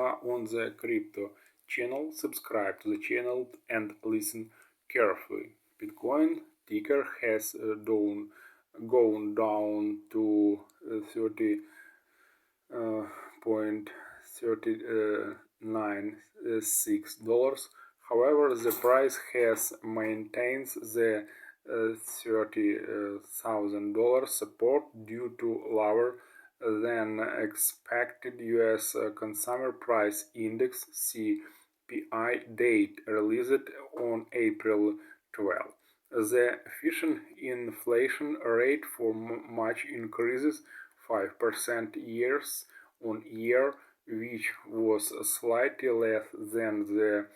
are on the crypto channel, subscribe to the channel and listen carefully. Bitcoin ticker has gone down to 30.396 dollars. However, the price has maintained the $30,000 support due to lower than expected US Consumer Price Index CPI date released on April 12. The efficient inflation rate for March increases 5% years on year, which was slightly less than the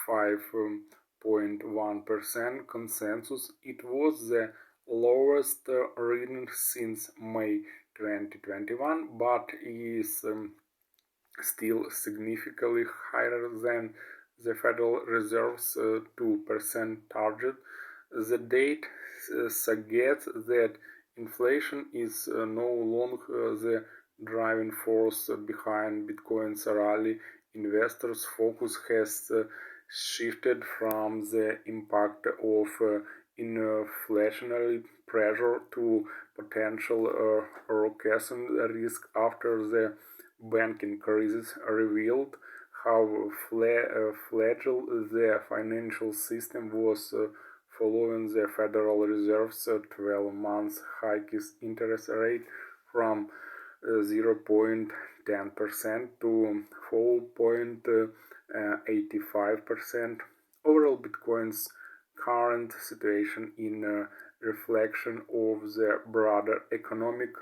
5.1% consensus. It was the lowest reading since May 2021, but is still significantly higher than the Federal Reserve's 2% target. The date suggests that inflation is no longer the driving force behind Bitcoin's rally. Investors' focus has shifted from the impact of inflationary pressure to potential recession risk after the banking crisis revealed how fragile the financial system was following the Federal Reserve's 12-month hike interest rate from 0.10% to 4.85%. Overall, Bitcoin's current situation in reflection of the broader economic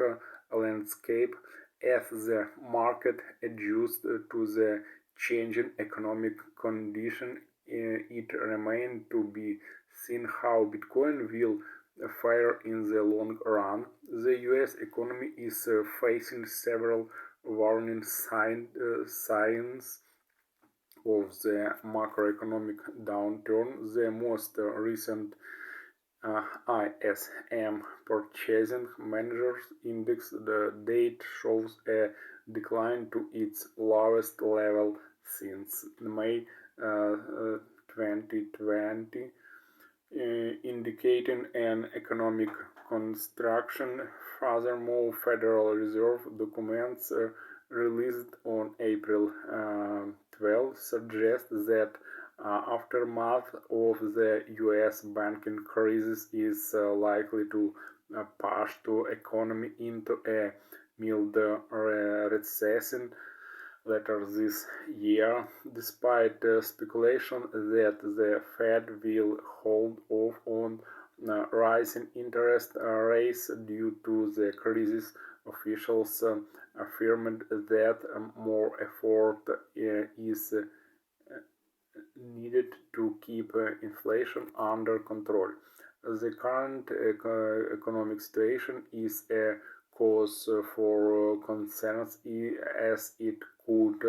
landscape as the market adjusts to the changing economic condition. It remains to be seen how Bitcoin will fare in the long run. The US economy is facing several warning signs of the macroeconomic downturn. The most recent ISM Purchasing Managers Index the date shows a decline to its lowest level since May 2020, indicating an economic contraction. Furthermore, Federal Reserve documents released on April 12 suggest that aftermath of the US banking crisis is likely to push the economy into a mild recession later this year, despite speculation that the Fed will hold off on rising interest rates due to the crisis. Officials affirmed that more effort is needed to keep inflation under control. The current economic situation is a cause for concerns as it could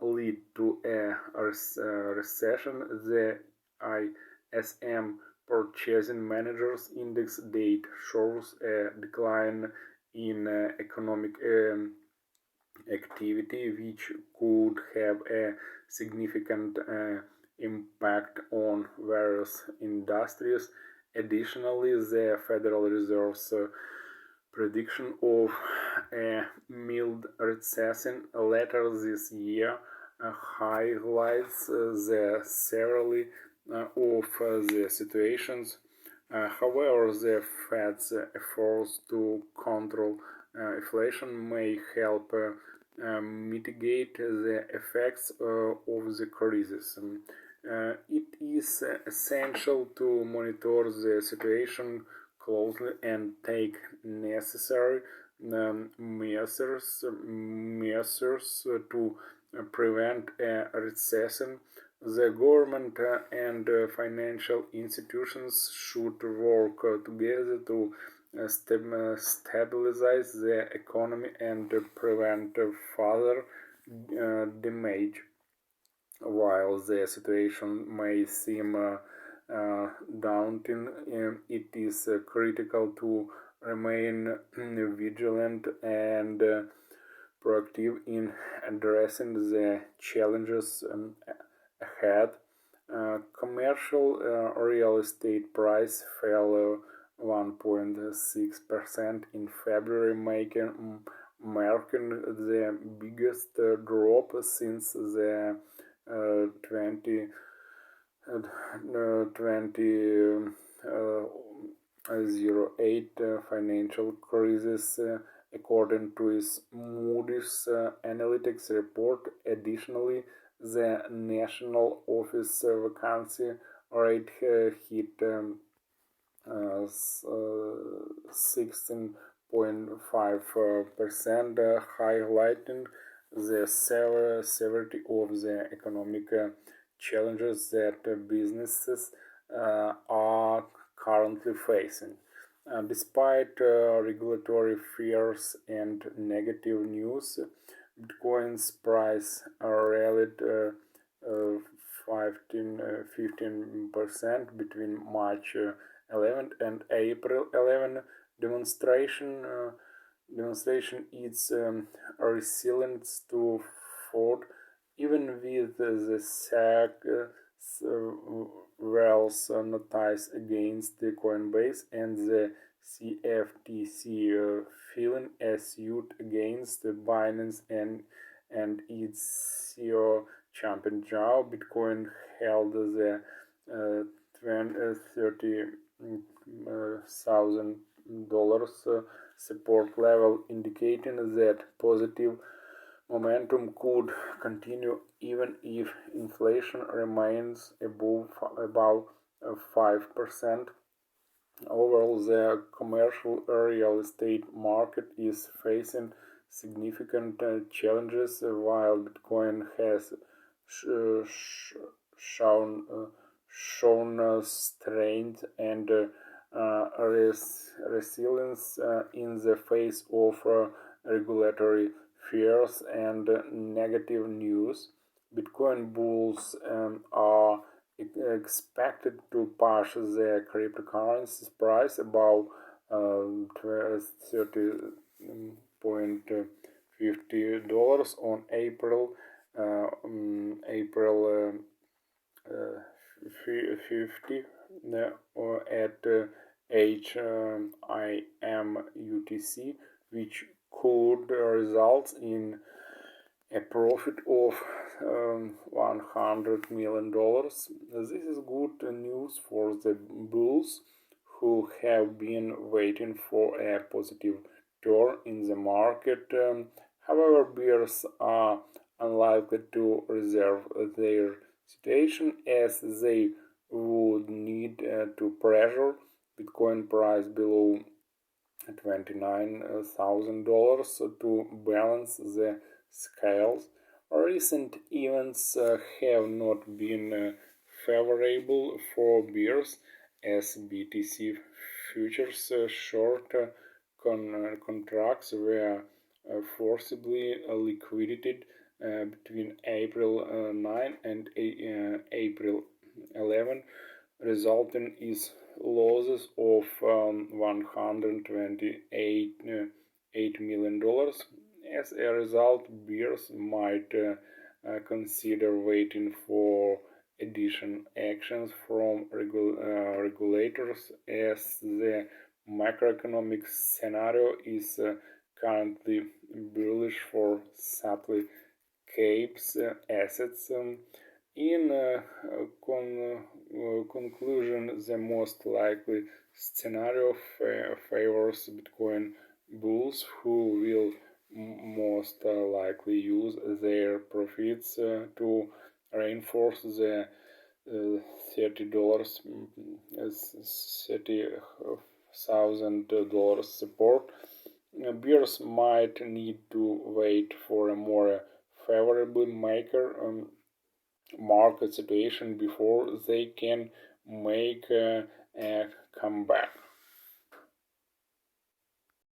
lead to a recession. The ISM Purchasing Managers Index date shows a decline in economic activity, which could have a significant impact on various industries. Additionally, the Federal Reserve's prediction of a mild recession later this year highlights the severity of the situations. However, the Fed's efforts to control inflation may help mitigate the effects of the crisis. It is essential to monitor the situation closely and take necessary measures to prevent a recession. The government and financial institutions should work together to stabilize the economy and prevent further damage. While the situation may seem daunting, it is critical to remain vigilant and proactive in addressing the challenges ahead. Commercial real estate price fell 1.6% in February, marking the biggest drop since the 2008 financial crisis, according to its Moody's Analytics report. Additionally, the national office vacancy rate hit 16.5%, highlighting the severity of the economic challenges that businesses are currently facing. Despite regulatory fears and negative news, Bitcoin's price rallied 15% between March 11th and April 11th. Demonstration its resilience to fraud, even with the wells notice against the Coinbase and the CFTC filing a suit against Binance and its CEO Changpeng Zhao. Bitcoin held the $30,000 support level, indicating that positive momentum could continue even if inflation remains above 5%. Overall, the commercial real estate market is facing significant challenges, while Bitcoin has shown strength and resilience in the face of regulatory fears and negative news. Bitcoin bulls are expected to push the cryptocurrency's price above $30.50 on April 50 or at HIM UTC, which could result in a profit of $100 million. This is good news for the bulls who have been waiting for a positive turn in the market. However, bears are unlikely to reserve their situation, as they would need to pressure Bitcoin price below $29,000 to balance the scales. Recent events have not been favorable for bears, as BTC futures short contracts were forcibly liquidated between April 9 and April 11, resulting in losses of $128 million. As a result, bears might consider waiting for additional actions from regulators, as the macroeconomic scenario is currently bullish for supply capes assets. In conclusion, the most likely scenario favors Bitcoin bulls, who will most likely use their profits to reinforce the $30,000 support. Bears might need to wait for a more favorable market situation before they can make a comeback.